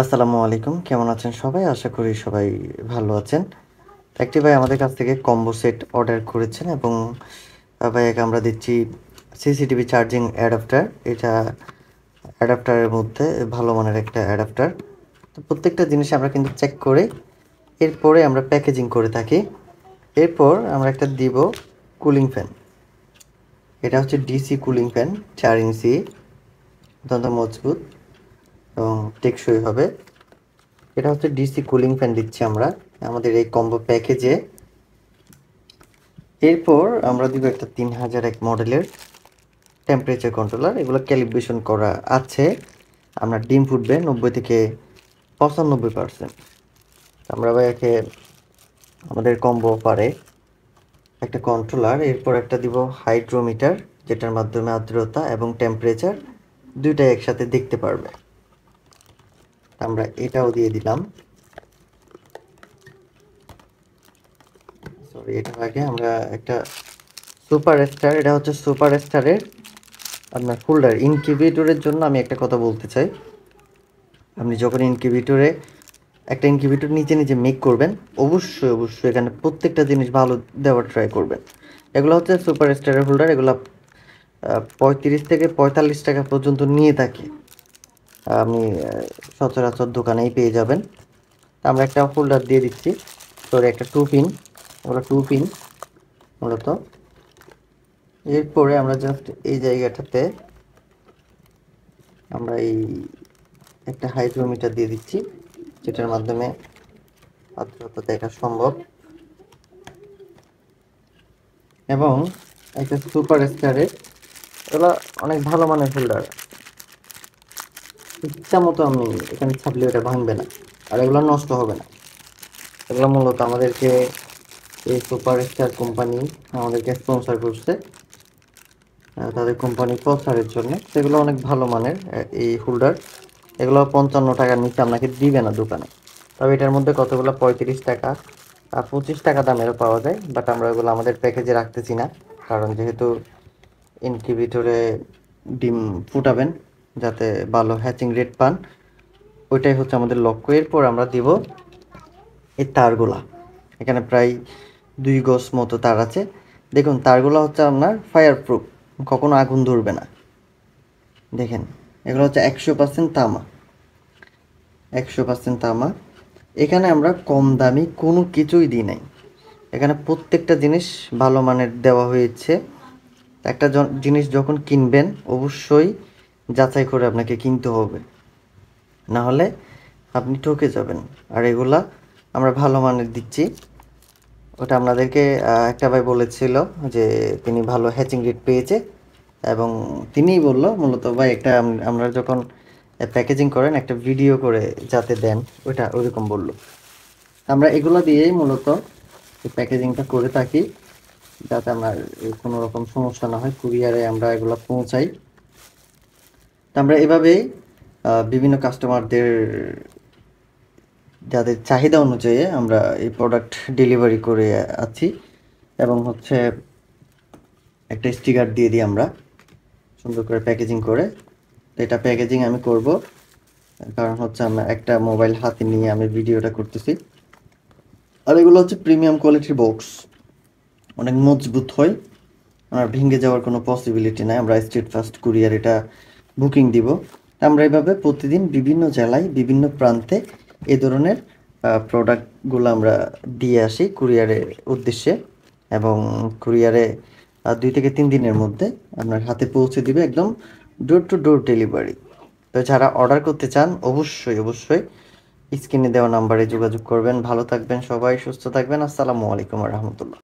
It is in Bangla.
আসসালামু আলাইকুম। কেমন আছেন সবাই? আশা করি সবাই ভালো আছেন। একটি ভাই আমাদের কাছ থেকে কম্বো সেট অর্ডার করেছেন এবং ভাইয়াকে আমরা দিচ্ছি সিসিটিভি চার্জিং অ্যাডাপ্টার। এটা অ্যাডাপ্টারের মধ্যে ভালো মানের একটা অ্যাডাপ্টার। তো প্রত্যেকটা জিনিস আমরা কিন্তু চেক করে এরপরে আমরা প্যাকেজিং করে থাকি। এরপর আমরা একটা দিব কুলিং ফ্যান। এটা হচ্ছে ডিসি কুলিং ফ্যান ৪ ইঞ্চি, অত্যন্ত মজবুত এবং টেকসই হবে। এটা হচ্ছে ডিসি কুলিং ফ্যান দিচ্ছি আমরা আমাদের এই কম্বো প্যাকেজে। এরপর আমরা দিব একটা 3001 মডেলের টেম্পারেচার কন্ট্রোলার। এগুলো ক্যালিব্রেশন করা আছে। আপনার ডিম ফুটবে 90 থেকে 95%। আমরা ভাইয়াকে আমাদের কম্বো অফারে একটা কন্ট্রোলার, এরপর একটা দিব হাইড্রোমিটার, যেটার মাধ্যমে আর্দ্রতা এবং টেম্পারেচার দুইটাই একসাথে দেখতে পারবে। আমরা এটাও দিয়ে দিলাম। সরি, এটার আগে আমরা একটা সুপার স্টার, এটা হচ্ছে সুপার স্টারের আপনার হোল্ডার। ইনকিউবেটরের জন্য আমি একটা কথা বলতে চাই, আপনি যখন ইনকিউবেটরে একটা ইনকিউবেটর নিজে নিজে মেক করবেন, অবশ্যই অবশ্যই এখানে প্রত্যেকটা জিনিস ভালো দেওয়ার ট্রাই করবেন। এগুলো হচ্ছে সুপার স্টারের হোল্ডার। এগুলো 35 থেকে 45 টাকা পর্যন্ত নিয়ে থাকি। আপনি সচরাচর দোকানেই পেয়ে যাবেন। আমরা একটা হোল্ডার দিয়ে দিচ্ছি, সরি একটা 2 পিন, ওগুলো 2 পিন মূলত। এরপরে আমরা জাস্ট এই জায়গাটাতে আমরা এই একটা হাইড্রোমিটার দিয়ে দিচ্ছি, যেটার মাধ্যমে আর্দ্রতা দেখা সম্ভব। এবং একটা সুপার স্টারের, এগুলো অনেক ভালো মানের হোল্ডার। ইচ্ছা মতো আমি এখানে ছাপলে এটা ভাঙবে না, আর এগুলো নষ্ট হবে না। এগুলো মূলত আমাদেরকে এই সুপার স্টার কোম্পানি আমাদেরকে স্পন্সর করছে তাদের কোম্পানি প্রচারের জন্য। সেগুলো অনেক ভালো মানের এই হোল্ডার। এগুলো 55 টাকার নিচে আপনাকে দিবে না দোকানে। তবে এটার মধ্যে কতগুলো 35 টাকা আর 25 টাকা দামেরও পাওয়া যায়, বাট আমরা এগুলো আমাদের প্যাকেজে রাখতেছি না, কারণ যেহেতু ইনকিউবেটরে ডিম ফুটাবেন যাতে ভালো হ্যাচিং রেট পান, ওইটাই হচ্ছে আমাদের লক্ষ্য। এরপর আমরা দিব এই তারগুলা। এখানে প্রায় 2 গজ মতো তার আছে। দেখুন তারগুলো হচ্ছে আপনার ফায়ার প্রুফ, কখনো আগুন ধরবে না। দেখেন এগুলো হচ্ছে 100% তামা, 100% তামা। এখানে আমরা কম দামি কোনো কিছুই দিই নাই। এখানে প্রত্যেকটা জিনিস ভালো মানের দেওয়া হয়েছে। একটা জিনিস যখন কিনবেন অবশ্যই যাচাই করে আপনাকে কিনতে হবে, না হলে আপনি ঠকে যাবেন। আর এগুলা আমরা ভালো মানের দিচ্ছি। ওটা আপনাদেরকে একটা ভাই বলেছিল যে তিনি ভালো হ্যাচিং রেট পেয়েছে, এবং তিনিই বললো মূলত ভাই একটা আমরা যখন প্যাকেজিং করেন একটা ভিডিও করে যাতে দেন, ওইটা ওইরকম বললো। আমরা এগুলো দিয়েই মূলত প্যাকেজিংটা করে থাকি, যাতে আমার কোনো রকম সমস্যা না হয়, কুরিয়ারে আমরা এগুলো পৌঁছাই। তো আমরা এভাবেই বিভিন্ন কাস্টমারদের যাদের চাহিদা অনুযায়ী আমরা এই প্রোডাক্ট ডেলিভারি করে আছি। এবং হচ্ছে একটা স্টিকার দিয়ে দিই আমরা সুন্দর করে প্যাকেজিং করে। তো এটা প্যাকেজিং আমি করব, কারণ হচ্ছে আমরা একটা মোবাইল হাতে নিয়ে আমি ভিডিওটা করতেছি। আর এগুলো হচ্ছে প্রিমিয়াম কোয়ালিটির বক্স, অনেক মজবুত হয়, আর ভেঙে যাওয়ার কোনো পসিবিলিটি নাই। আমরা স্টেট ফার্স্ট কুরিয়ার এটা বুকিং দিব। আমরা এভাবে প্রতিদিন বিভিন্ন জেলায় বিভিন্ন প্রান্তে এ ধরনের প্রোডাক্টগুলো আমরা দিয়ে আসি কুরিয়ারের উদ্দেশ্যে, এবং কুরিয়ারে 2 থেকে 3 দিনের মধ্যে আপনার হাতে পৌঁছে দিবে, একদম ডোর টু ডোর ডেলিভারি। তো যারা অর্ডার করতে চান অবশ্যই অবশ্যই স্ক্রিনে দেওয়া নাম্বারে যোগাযোগ করবেন। ভালো থাকবেন সবাই, সুস্থ থাকবেন। আসসালামু আলাইকুম রহমতুল্লাহ।